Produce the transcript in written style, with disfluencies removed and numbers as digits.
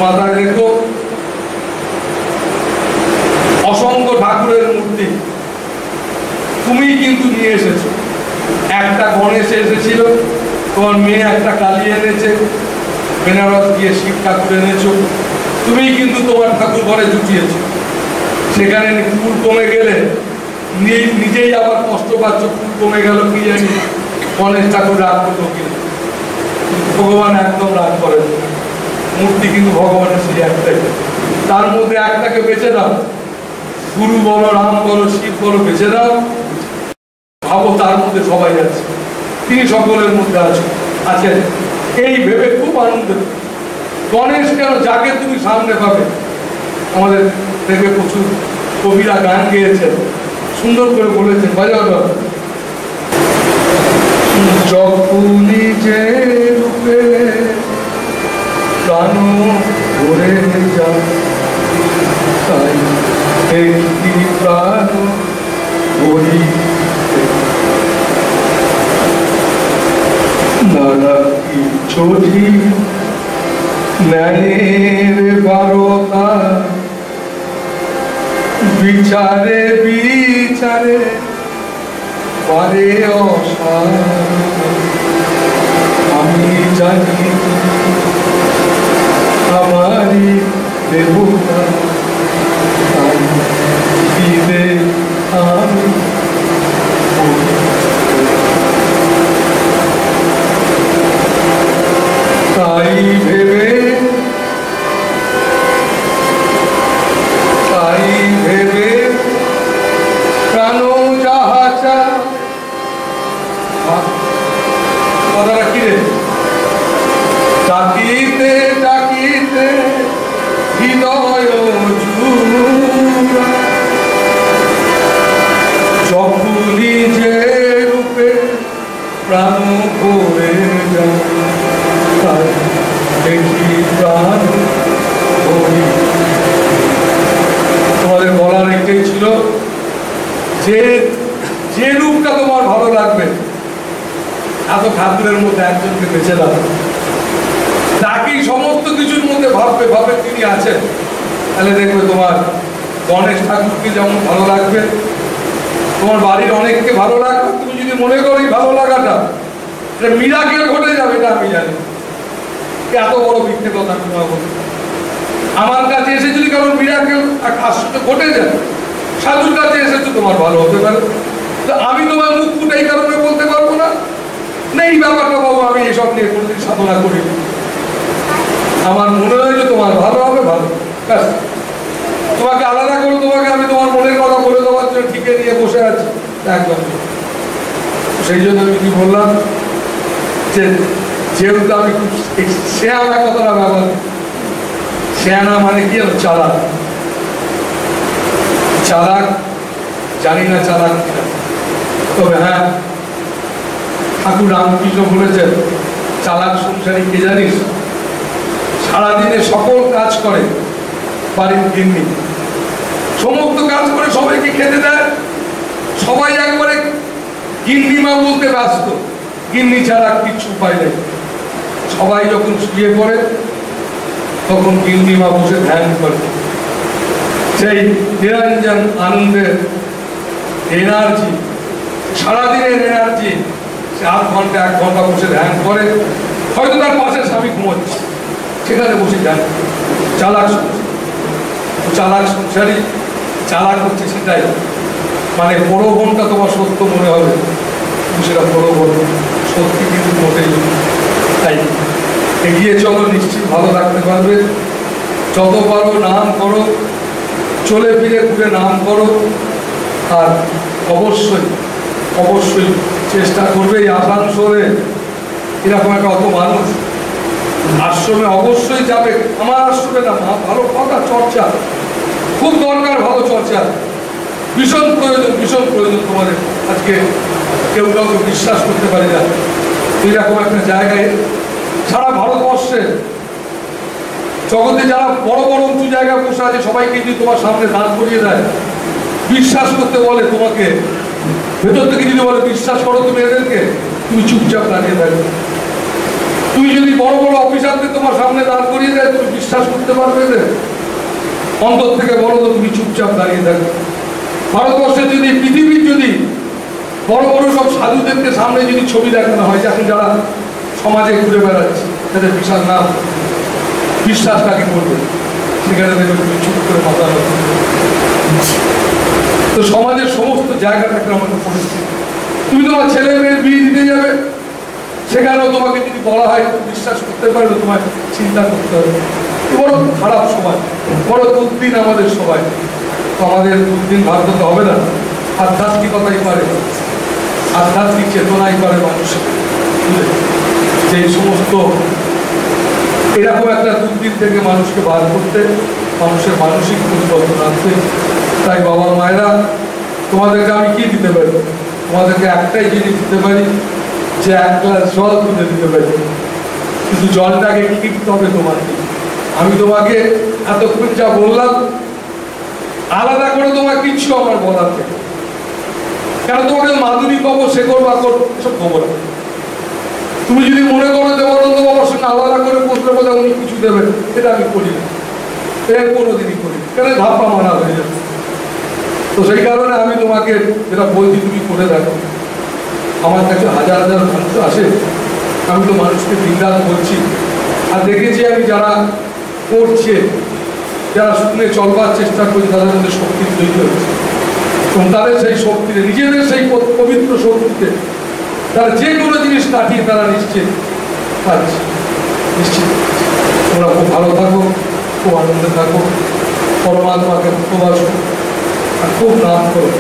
মাথায় রেখো অসংখ্য ঠাকুরের মূর্তি তুমি কিন্তু নিয়ে এসেছো। একটা গণেশ এসেছিল, তোমার মেয়ে একটা কালী এনেছে, বেনারস গিয়ে শিব ঠাকুর এনেছো, তুমি কিন্তু তোমার ঠাকুর ঘরে জুটিয়েছো। সেখানে ফুল কমে গেলে নিজেই আবার কষ্ট পাচ্ছ, ফুল কমে গেল কি জানি, গণেশ ঠাকুর রাগ করতো কিনা। ভগবান একদম রাগ করেন, মূর্তি কিন্তু ভগবানের সেই একটাই, তার মধ্যে একটাকে বেছে দাও, গুরু বলো, রাম বলো, শিব বলো, বেছে দাও, ভাবো তার মধ্যে সবাই আছে, তিনি সকলের মধ্যে আছেন, এই ভেবে খুব আনন্দ। গণেশ কেন, যাকে তুমি সামনে পাবে। আমাদের দেখবে প্রচুর কবিরা গান গেয়েছেন, সুন্দর করে বলেছেন, বাজাও যখনই যে রূপে প্রাণ ভরে যায়, তাই একটি প্রাণ ভরি নানা ছড়ি ন্যায়ের বারতা, বিচারে বিচারে পারে অসার। আমি জানি আমারই দেবতা, দিলে আমি তাই ভেবে প্রাণ যাহা চায়, কথাটা কি রে, ডাকিতে ডাকিতে হৃদয় যখনই যে রূপে প্রাণ ভরে যায়, তাই দেখি প্রাণ ভরি। তোমাদের বলার একটাই ছিল যে যে রূপটা তোমার ভালো লাগবে, এত ঠাকুরের মধ্যে একজনকে বেছে দাও, তাকেই সমস্ত কিছুর মধ্যে ভাববে ভাবে তিনি আছেন, তাহলে দেখবে তোমার গণেশ ঠাকুরকে যেমন ভালো লাগবে, তোমার বাড়ির অনেককে ভালো লাগবে। তুমি যদি মনে করো এই ভালো লাগাটা এটা মিরাকেল ঘটে যাবে, এটা আমি জানি, এত বড় মিথ্যে কথা তোমার বলতে। আমার কাছে এসে যদি কারণ মিরাকেল আশ্চর্য ঘটে যায়, সাধুর কাছে এসেছো তোমার ভালো হতে পারে, তো আমি তোমার মুখ ফুটে এই কারণে বলতে পারবো না, নেই ব্যাপারটা বাবু, আমি এসব নিয়ে কোনোদিন সাধনা করি, আমার মনে হয় যে তোমার ভালো হবে, ভালো ব্যাস। তোমাকে আলাদা করে তোমাকে আমি তোমার মনের কথা বলে দেওয়ার জন্য ঠিকে নিয়ে বসে আছি, একদম। সেই জন্য আমি কি বললাম যে যেহেতু আমি খুব শেয়ানা কথাটা ব্যবহার, শেয়ানা মানে কি চালাক, চালাক জানি না চালাক কিনা, তবে হ্যাঁ ঠাকুর রামকৃষ্ণ বলেছেন চালাক সংসারী কে জানিস, সারাদিনে সকল কাজ করে, বাড়ির গিন্নি সমস্ত কাজ করে সবাইকে খেতে দেয়, সবাই একবারে গিন্নিমা বলতে ব্যস্ত, গিন্নি ছাড়া কিছু উপায় নেই। সবাই যখন শুয়ে পড়ে তখন গিন্নিমা বসে ধ্যান করে, সেই নিরঞ্জন আনন্দের এনার্জি, সারাদিনের এনার্জি, সে 8 ঘন্টা 1 ঘন্টা বসে ধ্যান করে, হয়তো তার পাশে স্বামী ঘুমোচ্ছে, সেখানে বসে ধ্যান। চালাক চালাক সংসারী, চালাক হচ্ছে সেটাই, মানে প্রলোভনটা তোমার সত্য মনে হবে, সেটা প্রলোভন সত্যি কিন্তু মোটেই। তাই এগিয়ে চলো, নিশ্চিত ভালো রাখতে পারবে। যত পারো নাম করো, চলে ফিরে ঘুরে নাম করো, আর অবশ্যই অবশ্যই চেষ্টা করবে এই আসানসোলে এরকম একটা অত মানুষ আশ্রমে অবশ্যই যাবে। আমার আশ্রমে না, ভালো কথা চর্চা খুব দরকার, ভালো চর্চা ভীষণ প্রয়োজন, ভীষণ প্রয়োজন তোমাদের। আজকে কেউ কাউকে বিশ্বাস করতে পারি না, এইরকম একটা জায়গায় সারা ভারতবর্ষে জগতে যারা বড় বড় উঁচু জায়গায় বসে আছে সবাইকে যদি তোমার সামনে দাঁড় করিয়ে দেয়, বিশ্বাস করতে বলে, তোমাকে ভেতর থেকে যদি বলে বিশ্বাস করো তুমি এদেরকে, তুমি চুপচাপ দাঁড়িয়ে থাকবে। তুমি যদি বড় বড় অফিসারদের তোমার সামনে দাঁড় করিয়ে দেয়, তুমি বিশ্বাস করতে পারবে যে? অন্তর থেকে বলো তো, তুমি চুপচাপ দাঁড়িয়ে থাকবে। ভারতবর্ষে যদি, পৃথিবীর যদি বড় বড় সব সাধুদেরকে সামনে যদি ছবি দেখানো হয়, এখন যারা সমাজে ঘুরে বেড়াচ্ছে, তাদের বিশাল নাম, বিশ্বাস কাকে করবে? সেখানে দেখবে তুমি চুপ করে মাথা রাখবে। তো সমাজের সমস্ত জায়গাটাকে আমাকে পরিস্থিতি, তুমি তোমার ছেলে মেয়ের বিয়ে দিতে যাবে, সেখানেও তোমাকে যদি বলা হয় বিশ্বাস করতে পারবে, তোমার চিন্তা করতে হবে। বড় খারাপ সমাজ, বড় দুর্দিন আমাদের সবাই। তো আমাদের দুর্দিন ভাবতে হবে না, আধ্যাত্মিকতাই পারে, আধ্যাত্মিক চেতনাই পারে মানুষের যে সমস্ত এরকম একটা দুর্দিন থেকে মানুষকে বার করতে, মানুষের মানসিক পরিবর্তন আনতে। তাই বাবা মায়েরা, তোমাদেরকে আমি কি দিতে পারি? তোমাদেরকে একটাই জিনিস দিতে পারি, যে এক গ্লাস জল তুলে দিতে পারি। কিন্তু জলটাকে কি দিতে হবে তোমাকে? আমি তোমাকে এতক্ষণ যা বললাম, আলাদা করে তোমার কিচ্ছু আমার বলার থেকে, কেন তোমাকে মাধুরী পাবো, শেখর বাকর এসব খবর। তুমি যদি মনে করো দেবানন্দ বাবার সঙ্গে আলাদা করে প্রশ্ন বলে উনি কিছু দেবেন, এটা আমি করি না, এর কোনোদিনই করি, কেন ধাপ্পা মারা হয়ে যাবে। তো সেই কারণে আমি তোমাকে যেটা বলছি, তুমি করে দেখো। আমার কাছে হাজার হাজার মানুষ আসে, আমি তো মানুষকে দিনরাত বলছি, আর দেখেছি আমি যারা করছে, যারা শুনে চলবার চেষ্টা করছে, তাদের মধ্যে শক্তি তৈরি হচ্ছে, এবং তাদের সেই শক্তিতে, নিজেদের সেই পবিত্র শক্তিতে তারা যে কোনো জিনিস কাটিয়ে তারা নিশ্চিত পাচ্ছে, নিশ্চিত। তোমরা খুব ভালো থাকো, খুব আনন্দে থাকো, পরমাত্মাকে ভালোবাসো, আর খুব নাম করো।